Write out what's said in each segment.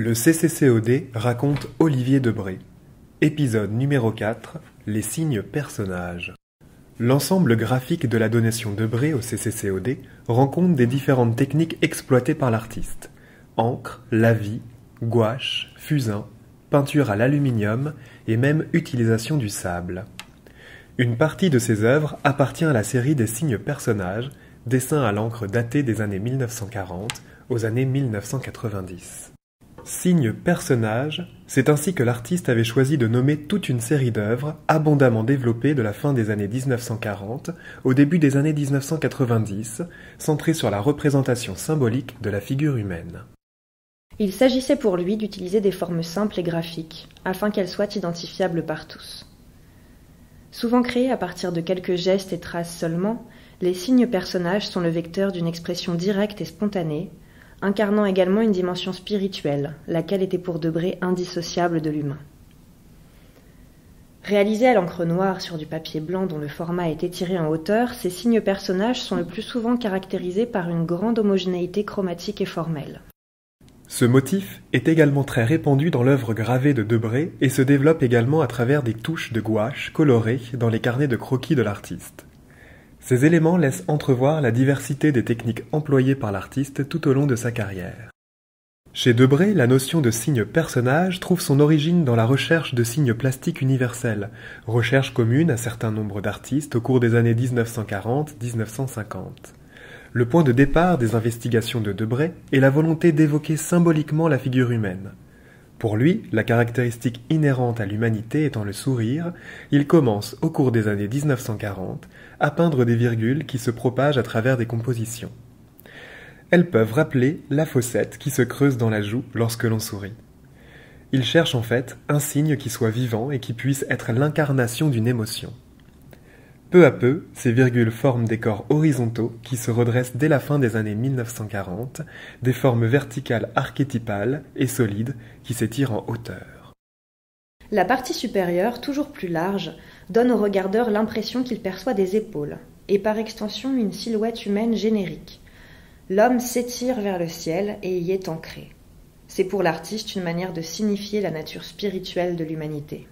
Le CCCOD raconte Olivier Debré. Épisode numéro 4, les signes personnages. L'ensemble graphique de la donation Debré au CCCOD rend compte des différentes techniques exploitées par l'artiste. Encre, lavis, gouache, fusain, peinture à l'aluminium et même utilisation du sable. Une partie de ces œuvres appartient à la série des signes personnages, dessins à l'encre datés des années 1940 aux années 1990. Signes personnages, c'est ainsi que l'artiste avait choisi de nommer toute une série d'œuvres abondamment développées de la fin des années 1940 au début des années 1990, centrées sur la représentation symbolique de la figure humaine. Il s'agissait pour lui d'utiliser des formes simples et graphiques, afin qu'elles soient identifiables par tous. Souvent créés à partir de quelques gestes et traces seulement, les signes personnages sont le vecteur d'une expression directe et spontanée, incarnant également une dimension spirituelle, laquelle était pour Debré indissociable de l'humain. Réalisés à l'encre noire sur du papier blanc dont le format est étiré en hauteur, ces signes personnages sont le plus souvent caractérisés par une grande homogénéité chromatique et formelle. Ce motif est également très répandu dans l'œuvre gravée de Debré et se développe également à travers des touches de gouache colorées dans les carnets de croquis de l'artiste. Ces éléments laissent entrevoir la diversité des techniques employées par l'artiste tout au long de sa carrière. Chez Debré, la notion de signe personnage trouve son origine dans la recherche de signes plastiques universels, recherche commune à certains nombres d'artistes au cours des années 1940-1950. Le point de départ des investigations de Debré est la volonté d'évoquer symboliquement la figure humaine. Pour lui, la caractéristique inhérente à l'humanité étant le sourire, il commence, au cours des années 1940, à peindre des virgules qui se propagent à travers des compositions. Elles peuvent rappeler la fossette qui se creuse dans la joue lorsque l'on sourit. Il cherche en fait un signe qui soit vivant et qui puisse être l'incarnation d'une émotion. Peu à peu, ces virgules forment des corps horizontaux qui se redressent dès la fin des années 1940, des formes verticales archétypales et solides qui s'étirent en hauteur. La partie supérieure, toujours plus large, donne au regardeur l'impression qu'il perçoit des épaules, et par extension une silhouette humaine générique. L'homme s'étire vers le ciel et y est ancré. C'est pour l'artiste une manière de signifier la nature spirituelle de l'humanité.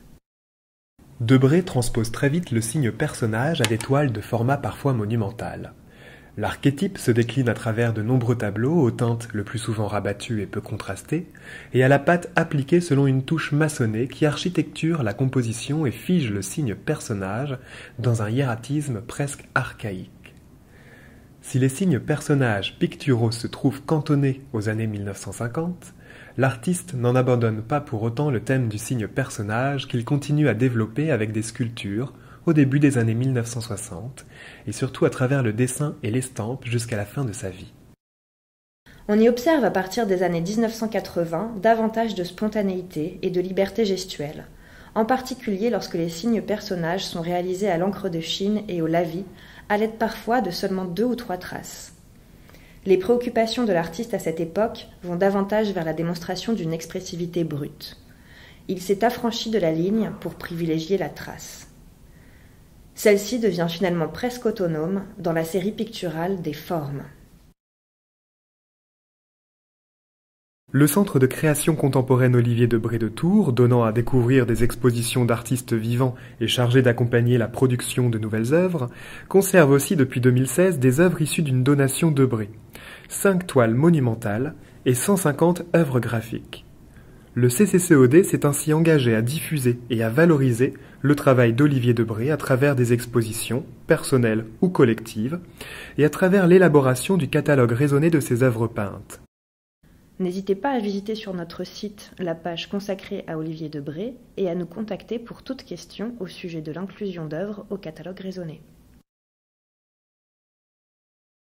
Debré transpose très vite le signe personnage à des toiles de format parfois monumental. L'archétype se décline à travers de nombreux tableaux aux teintes le plus souvent rabattues et peu contrastées, et à la pâte appliquée selon une touche maçonnée qui architecture la composition et fige le signe personnage dans un hiératisme presque archaïque. Si les signes personnages picturaux se trouvent cantonnés aux années 1950, l'artiste n'en abandonne pas pour autant le thème du signe personnage qu'il continue à développer avec des sculptures au début des années 1960 et surtout à travers le dessin et l'estampe jusqu'à la fin de sa vie. On y observe à partir des années 1980 davantage de spontanéité et de liberté gestuelle, en particulier lorsque les signes personnages sont réalisés à l'encre de Chine et au lavis, à l'aide parfois de seulement 2 ou 3 traces. Les préoccupations de l'artiste à cette époque vont davantage vers la démonstration d'une expressivité brute. Il s'est affranchi de la ligne pour privilégier la trace. Celle-ci devient finalement presque autonome dans la série picturale des formes. Le Centre de création contemporaine Olivier Debré de Tours, donnant à découvrir des expositions d'artistes vivants et chargé d'accompagner la production de nouvelles œuvres, conserve aussi depuis 2016 des œuvres issues d'une donation Debré, 5 toiles monumentales et 150 œuvres graphiques. Le CCCOD s'est ainsi engagé à diffuser et à valoriser le travail d'Olivier Debré à travers des expositions, personnelles ou collectives, et à travers l'élaboration du catalogue raisonné de ses œuvres peintes. N'hésitez pas à visiter sur notre site la page consacrée à Olivier Debré et à nous contacter pour toute question au sujet de l'inclusion d'œuvres au catalogue raisonné.